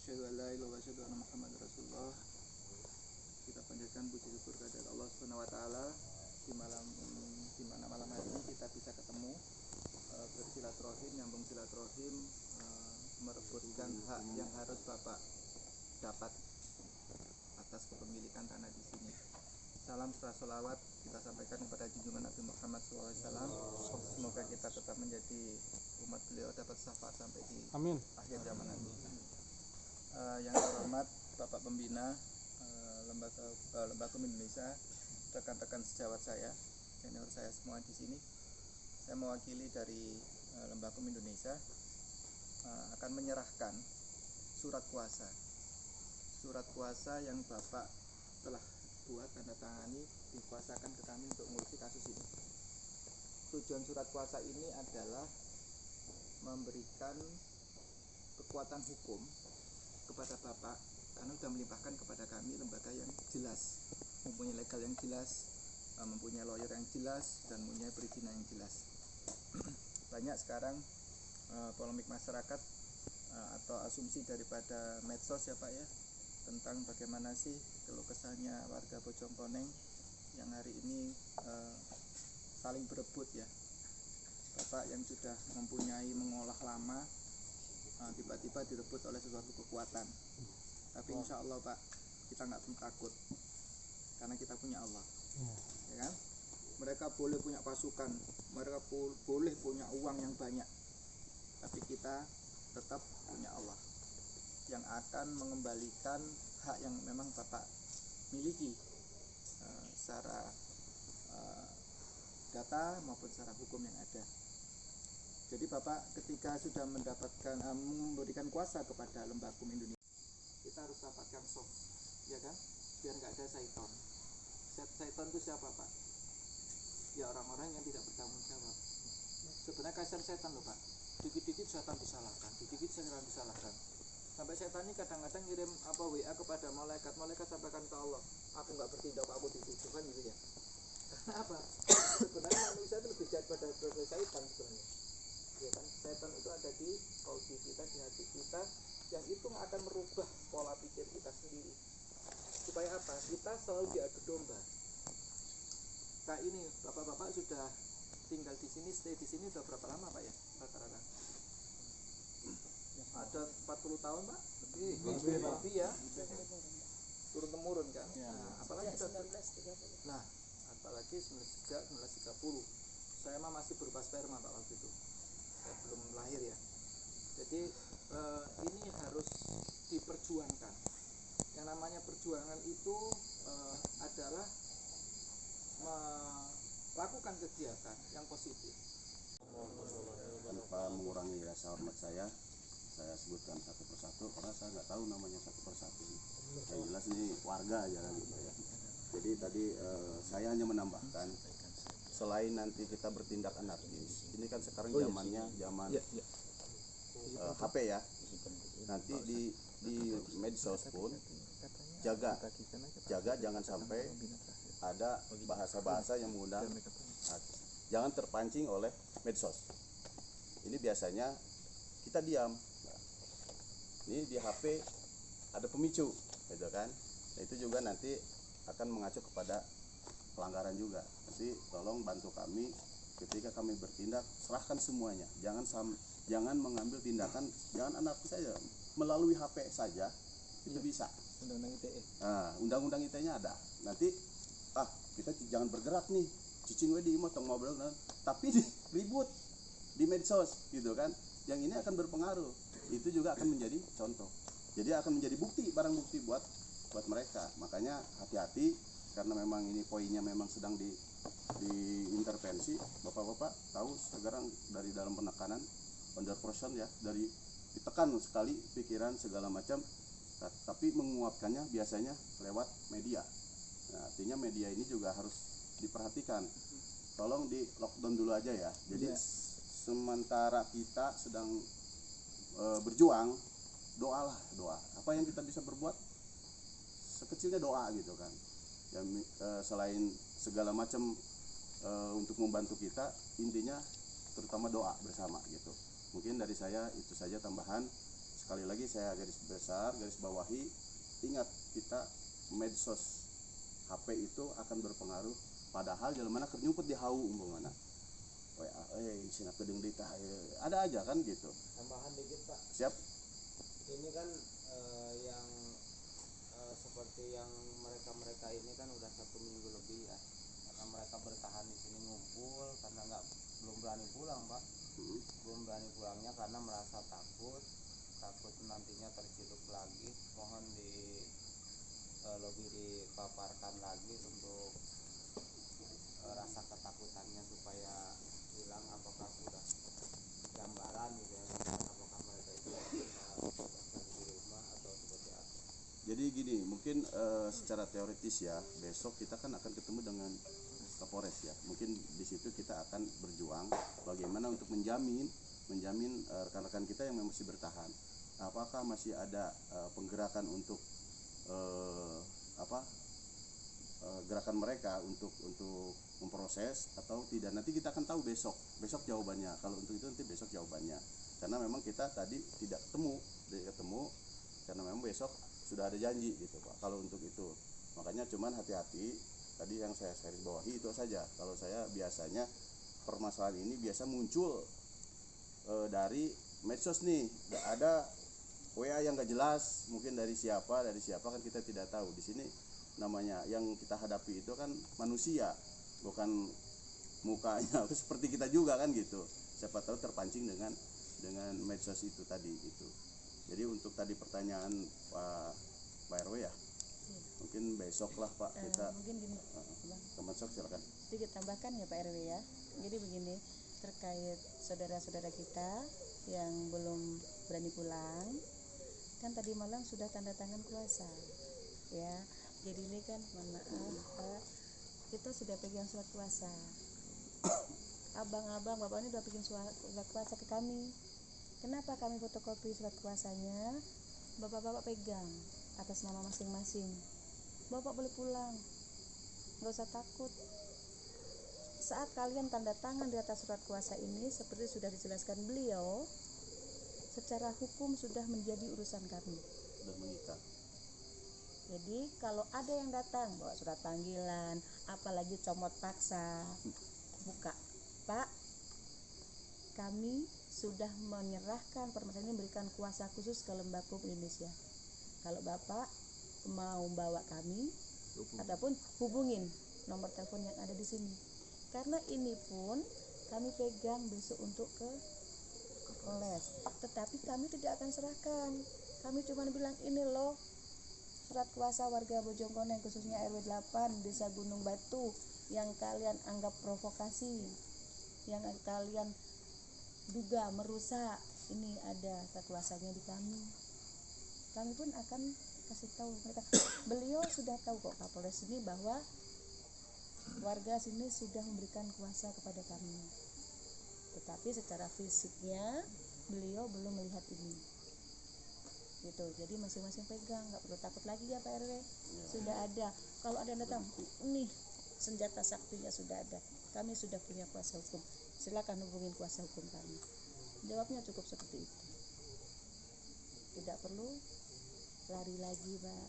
Asyhadu an la ilaha illallah wa asyhadu anna Muhammadar Rasulullah. Kita panjatkan puji syukur kepada Allah Subhanahu wa taala di mana malam hari ini kita bisa ketemu, bersilaturahim, nyambung silaturahim, merebutkan hak yang harus Bapak dapat atas kepemilikan tanah di sini. Salam serta sholawat kita sampaikan kepada junjungan Nabi Muhammad SAW. Semoga kita tetap menjadi umat beliau, dapat syafaat sampai di akhir zaman nanti. Yang terhormat Bapak Pembina Lembaga Indonesia, rekan-rekan sejawat saya, senior saya semua di sini. Saya mewakili dari Lembaga Indonesia akan menyerahkan surat kuasa yang Bapak telah buat, tanda tangani, dikuasakan ke kami untuk mengurusi kasus ini. Tujuan surat kuasa ini adalah memberikan kekuatan hukum kepada Bapak karena sudah melimpahkan kepada kami lembaga yang jelas, mempunyai legal yang jelas, mempunyai lawyer yang jelas, dan mempunyai perizinan yang jelas. Banyak sekarang polemik masyarakat atau asumsi daripada medsos ya Pak ya, tentang bagaimana sih keluh kesahnya warga Bojongkoneng yang hari ini saling berebut ya. Bapak yang sudah mempunyai mengolah lama tiba-tiba direbut oleh sesuatu kekuatan. Tapi insya Allah Pak, kita nggak perlu takut karena kita punya Allah, ya kan? Mereka boleh punya pasukan, mereka boleh punya uang yang banyak, tapi kita tetap punya Allah yang akan mengembalikan hak yang memang Bapak miliki secara data maupun secara hukum yang ada. Jadi Bapak ketika sudah mendapatkan memberikan kuasa kepada Lembaga Indonesia, kita harus dapatkan soft, ya kan? Biar nggak ada syaiton. Syaiton itu siapa Pak? Ya orang-orang yang tidak bertanggung jawab. Sebenarnya kasar setan loh Pak. Dikit-dikit setan disalahkan, dikit-dikit setan disalahkan. Sampai setan ini kadang-kadang ngirim WA kepada malaikat sampaikan ke Allah, aku nggak bertindak, aku dituduh, kan gitu ya. Karena apa? Sebenarnya manusia itu lebih jahat pada setan sebenarnya. Ya kan? Setan itu ada di kalbu kita, di hati kita, yang itu akan merubah pola pikir kita sendiri. Supaya apa? Kita selalu diadu domba. Kayak ini, bapak-bapak sudah tinggal di sini, stay di sini sudah berapa lama Pak ya? Rata-rata ada 40 tahun Pak? Lebih ya, turun temurun kan. Nah, apalagi 1930. Nah, apalagi sejak 1930. Saya mah masih berupa sperma Pak waktu itu. Saya belum lahir ya. Jadi ini harus diperjuangkan. Yang namanya perjuangan itu adalah melakukan kegiatan yang positif. Tanpa mengurangi rasa hormat saya sebutkan satu persatu karena saya nggak tahu namanya satu persatu. Yang jelas ini warga aja gitu ya. Jadi tadi saya hanya menambahkan, selain nanti kita bertindak anarkis, ini kan sekarang zamannya zaman HP ya. Nanti di medsos pun jaga jangan sampai ada bahasa-bahasa yang mengundang, jangan terpancing oleh medsos. Ini biasanya kita diam. Ini di HP ada pemicu, gitu kan? Nah, itu juga nanti akan mengacu kepada pelanggaran juga. Jadi tolong bantu kami ketika kami bertindak, serahkan semuanya. Jangan mengambil tindakan, jangan anarkis saja. Melalui HP saja itu bisa. Undang-undang ITE. Nah, undang-undang ITE-nya ada. Nanti kita jangan bergerak nih. Cicing wedi motong mobil, tapi ribut di medsos, gitu kan? Yang ini akan berpengaruh. Itu juga akan menjadi contoh. Jadi akan menjadi barang bukti buat mereka. Makanya hati-hati karena memang ini poinnya memang sedang diintervensi. Bapak-bapak tahu sekarang dari dalam penekanan under pressure ya, dari ditekan sekali pikiran segala macam, tapi menguapkannya biasanya lewat media. Nah, artinya media ini juga harus diperhatikan. Tolong di lockdown dulu aja ya. Jadi sementara kita sedang berjuang, doa. Apa yang kita bisa berbuat sekecilnya doa gitu kan. Ya, selain segala macam untuk membantu kita, intinya terutama doa bersama gitu. Mungkin dari saya itu saja tambahan. sekali lagi saya garis bawahi, ingat kita medsos HP itu akan berpengaruh, padahal jalan mana kernyuput di hau umpamana WA sina kedeng dita ada aja kan gitu. Tambahan dikit Pak, Siap. ini kan yang seperti yang mereka ini kan udah 1 minggu lebih ya, karena mereka bertahan di sini ngumpul karena belum berani pulang Pak. Belum berani pulangnya karena merasa takut nantinya terciduk lagi. Mohon lebih dipaparkan lagi untuk rasa ketakutannya supaya hilang. Apakah sudah gambaran gitu ya, apakah mereka itu bisa di rumah atau seperti apa? Jadi gini, mungkin secara teoritis ya, besok kita kan akan ketemu dengan Kapolres ya. Mungkin di situ kita akan berjuang bagaimana untuk menjamin rekan-rekan kita yang masih bertahan. Apakah masih ada penggerakan untuk gerakan mereka untuk memproses atau tidak, nanti kita akan tahu besok jawabannya. Kalau untuk itu nanti besok jawabannya, karena memang kita tadi tidak ketemu karena memang besok sudah ada janji gitu Pak. Kalau untuk itu makanya cuman hati-hati tadi yang saya garis bawahi itu saja. Kalau saya biasanya permasalahan ini biasa muncul dari medsos nih, ada WA yang gak jelas, mungkin dari siapa kan kita tidak tahu. Di sini namanya yang kita hadapi itu kan manusia, bukan mukanya seperti kita juga kan gitu. Siapa tahu terpancing dengan medsos itu tadi gitu. Jadi untuk tadi pertanyaan Pak RW ya, mungkin besok lah Pak kita mungkin gini Kemensos silakan. sedikit tambahkan ya Pak RW ya. Jadi begini, terkait saudara-saudara kita yang belum berani pulang, kan tadi malam sudah tanda tangan kuasa ya. Jadi ini kan mohon maaf Pak, kita sudah pegang surat kuasa. Abang-abang bapak ini udah bikin surat kuasa ke kami. Kenapa kami fotokopi surat kuasanya? Bapak-bapak pegang atas nama masing-masing. Bapak boleh pulang, nggak usah takut. Saat kalian tanda tangan di atas surat kuasa ini, seperti sudah dijelaskan beliau, secara hukum sudah menjadi urusan kami Dan mengikat. Jadi kalau ada yang datang bawa surat panggilan, apalagi comot paksa, buka, Pak, kami sudah menyerahkan permasalahan ini, memberikan kuasa khusus ke Lembaga Indonesia. Kalau Bapak mau bawa kami, ataupun hubungin nomor telepon yang ada di sini. Karena ini pun kami pegang besok untuk ke Polres. Tetapi kami tidak akan serahkan. Kami cuma bilang ini loh surat kuasa warga Bojongkoneng, khususnya RW 8 Desa Gunung Batu, yang kalian anggap provokasi, yang kalian duga merusak, ini ada surat kuasanya di kami. Kami pun akan kasih tahu mereka. Beliau sudah tahu kok Kapolres ini bahwa warga sini sudah memberikan kuasa kepada kami. Tetapi secara fisiknya beliau belum melihat ini. Gitu. Jadi masing-masing pegang, nggak perlu takut lagi ya Pak RW. Sudah ada. Kalau ada yang datang, nih senjata saktinya sudah ada. Kami sudah punya kuasa hukum. Silakan hubungin kuasa hukum kami. Jawabnya cukup seperti itu. Tidak perlu lari lagi, Pak.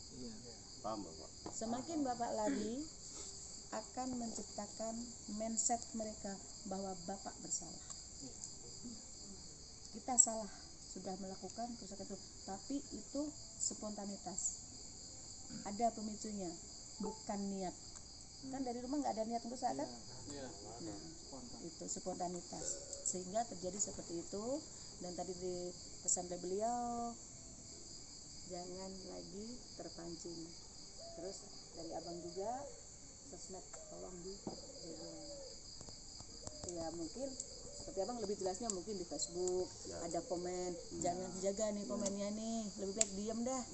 Paham Bapak? Semakin Bapak lari, akan menciptakan mindset mereka bahwa Bapak bersalah. Kita salah, sudah melakukan kerusakan itu, tapi itu spontanitas. Ada pemicunya, bukan niat. Kan dari rumah nggak ada niat merusak kan? Nah, itu spontanitas, sehingga terjadi seperti itu. Dan tadi di pesan oleh beliau, jangan lagi terpancing. Terus dari abang juga, sosmed tolong dijaga. Ya mungkin seperti abang lebih jelasnya mungkin di Facebook ada komen, jangan dijaga nih komennya nih, lebih baik diam dah.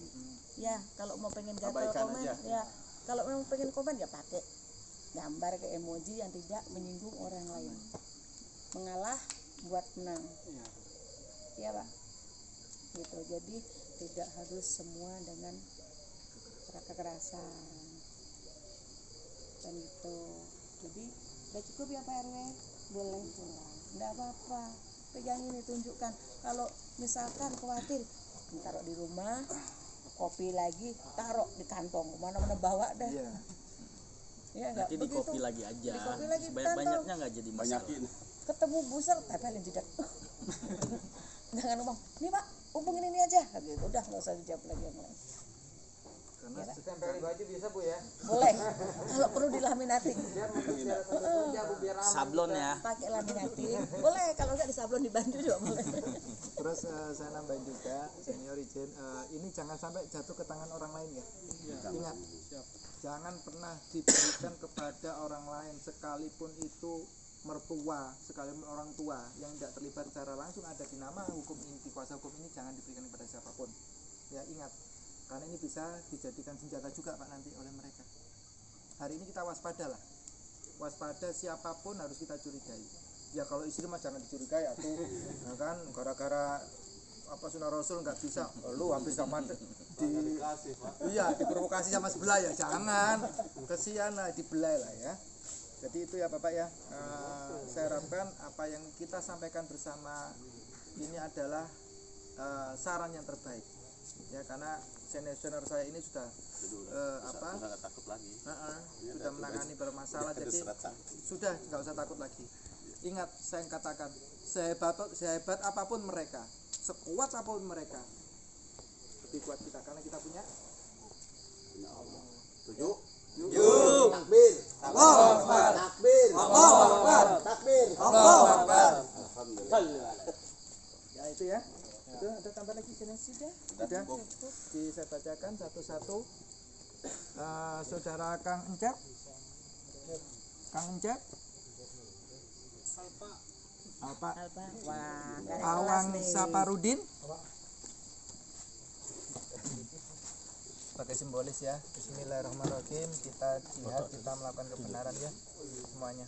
Ya kalau mau pengen gatal Abaikan komen aja. ya, kalau mau pengen komen ya pakai gambar ke emoji yang tidak menyinggung orang lain. Mengalah buat menang. Ya Pak. Gitu. Jadi tidak harus semua dengan kekerasan. Dan itu. Jadi udah cukup ya Pak RW, boleh pulang. Enggak apa-apa. Pegang ini, tunjukkan. Kalau misalkan khawatir, taruh di rumah, kopi lagi, taruh di kantong, kemana-mana bawa dah. Iya. Ya nggak Nanti di begitu. kopi lagi aja. Di kopi lagi, Sebanyak-banyaknya nggak jadi masalah. Banyakin. Ketemu busel, paling tidak. Jangan ngomong, nih Pak, hubungin ini aja. Gitu, udah nggak usah dijawab lagi yang lain. Karena Ya, Tempelin baju bisa Bu ya. boleh, kalau perlu dilaminating. Biar secara kerja Bu biar aman. Sablon ya. Pakai laminating, boleh. Kalau nggak disablon di baju juga boleh. terus saya nambahin juga senior izin, ini jangan sampai jatuh ke tangan orang lain ya. Ingat, jangan pernah diberikan kepada orang lain sekalipun itu mertua, sekalipun orang tua yang tidak terlibat secara langsung ada di nama hukum inti kuasa hukum ini, jangan diberikan kepada siapapun. Ya ingat, karena ini bisa dijadikan senjata juga Pak nanti oleh mereka. Hari ini kita waspada lah, waspada siapapun harus kita curigai. Ya kalau istri mah jangan dicurigai atau nah kan gara-gara apa sunnah rasul nggak bisa, lu habis sama iya diprovokasi sama sebelah ya jangan, kesian lah, dibelai lah ya. Jadi itu ya Bapak ya, saya harapkan apa yang kita sampaikan bersama ini adalah saran yang terbaik ya, karena senior saya ini sudah Nggak takut lagi. sudah menangani bermasalah, jadi sudah nggak usah takut lagi. Ingat saya yang katakan, sehebat apapun mereka, sekuat apapun mereka, lebih kuat kita karena kita punya Allah. Setuju? Takbir. Allahu Akbar. Takbir. Allahu Akbar. Takbir. Allahu Akbar. Alhamdulillah. Ya itu ya. Itu ada tambah lagi sini sudah. Sudah. Saya bacakan satu-satu. Saudara Kang Encep. Kang Encep. Alpa. Wah, nggak ada Awang kelas nih. Saparudin. Sebagai simbolis ya. Bismillahirrahmanirrahim. Kita jihad, kita melakukan kebenaran ya semuanya.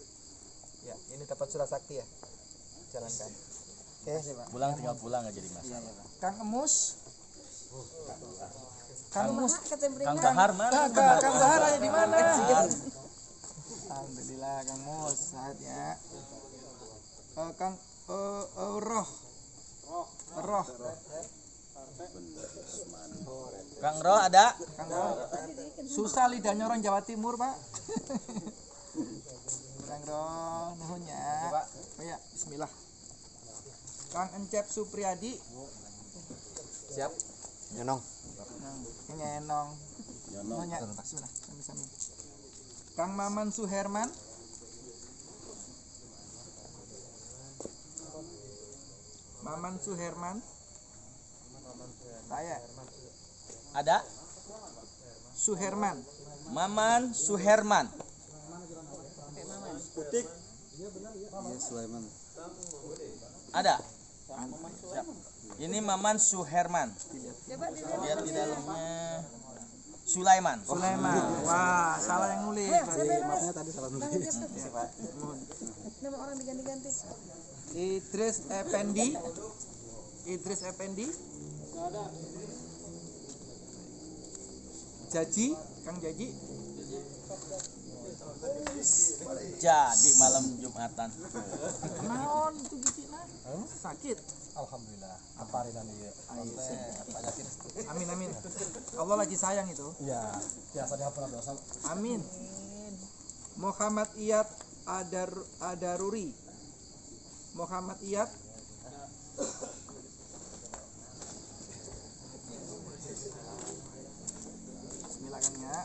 Ya, ini dapat surat sakti ya. Jalankan. Oke. Pulang tinggal pulang nggak jadi masalah. Kang Emus. Kang Emus, kecemplungan. Kang Bahar mana? Kang Bahar ada di mana? Alhamdulillah Kang Mus, sehat ya. Kang Roh. Kang Roh ada? Kang Roh. Susah lidahnya orang Jawa Timur, Pak. Kang Roh, nuhun ya. Oh ya, bismillah. Kang Encep Supriyadi. Siap. Nyenong. Nyenong. Nuhun ya. Bismillah. Sami-sami. Kang Maman Suherman. Maman Suherman. Saya Ada? Suherman. Maman Suherman. Ada? Siap. Ini Maman Suherman. Lihat di dalamnya. Sulaiman. Sulaiman. Wah, salah yang nulis. Maafnya tadi salah nulis. Nama orang diganti-ganti. Idris Effendi. Idris Effendi. Jaji, Kang Jaji. Jadi malam Jumatan. Naon itu gigitna? Sakit. Alhamdulillah. Apa hari nanti ya? Amin amin. Allah lagi sayang itu. Iya. Biasa dihapus dosa. Amin. Muhammad Iyad Adaruri. Muhammad Iyad. Bismillah Kang ya.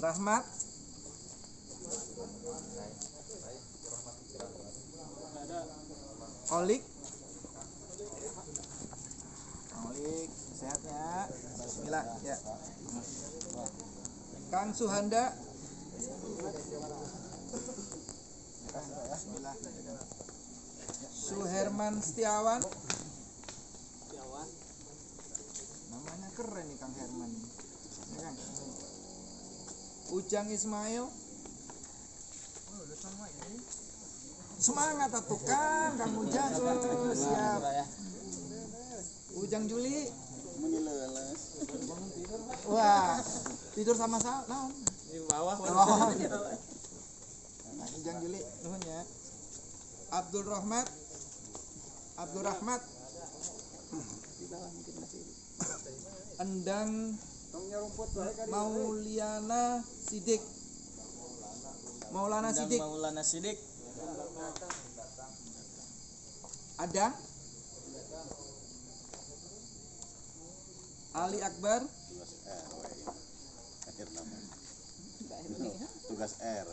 Rahmat. Olik. Olik, sehatnya. Bismillah ya. Kang Suhanda. Bismillah. Suherman Setiawan. Namanya keren nih Kang Herman. Ya, Kang. Ujang Ismail. Semangat atuh Kang Ujang. Siap. Ujang Juli. Wah, tidur sama naon? Di bawah. Ujang Juli nuhun ya. Abdul Rahmat Abdurrahmat, Endang Maulana Sidik. Maulana Dan Sidik Maulana Sidik. ada. Ali Akbar, Tugas RW ini. Akhir nama. Tugas RW.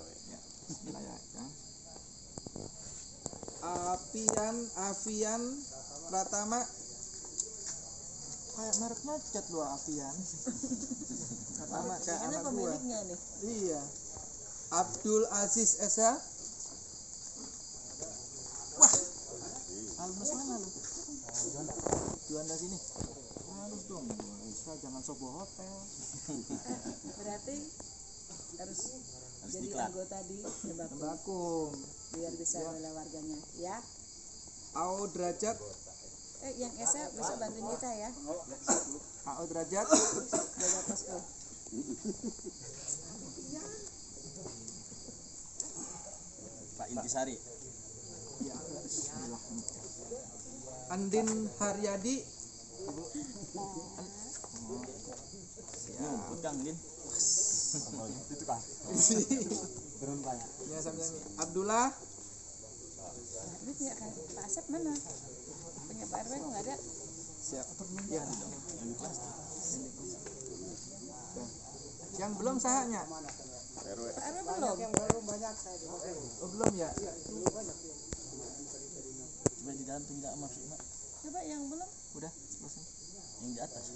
Afian Pratama. Kayak mereknya cat lu Afian. Pratama kayak Ini anak gua. pemiliknya nih. Iya. Abdul Aziz Esa. Wah. Almas mana lu? Juanda sini. Harus dong. Bisa jangan sobo hotel. Berarti harus jadi diklat. anggota di Tembakau Tembakum. biar bisa oleh warganya ya. Au Derajat. Yang Esa bisa bantuin kita ya. Au Derajat. Jaga posko. Pak Intisari. Ya, bismillah. Andin Haryadi. Nyumput Kang Din. Itu kan. Turun banyak. Ya, sami-sami. Abdullah. Ini punya kan Pak Asep mana? Punya Pak RW kok nggak ada? Siap. Ya. Yang belum sahanya. RW. Pak RW belum. Oh, belum ya? Coba di dalam tidak maksud Mak. Coba yang belum. Udah, selesai. Yang di atas.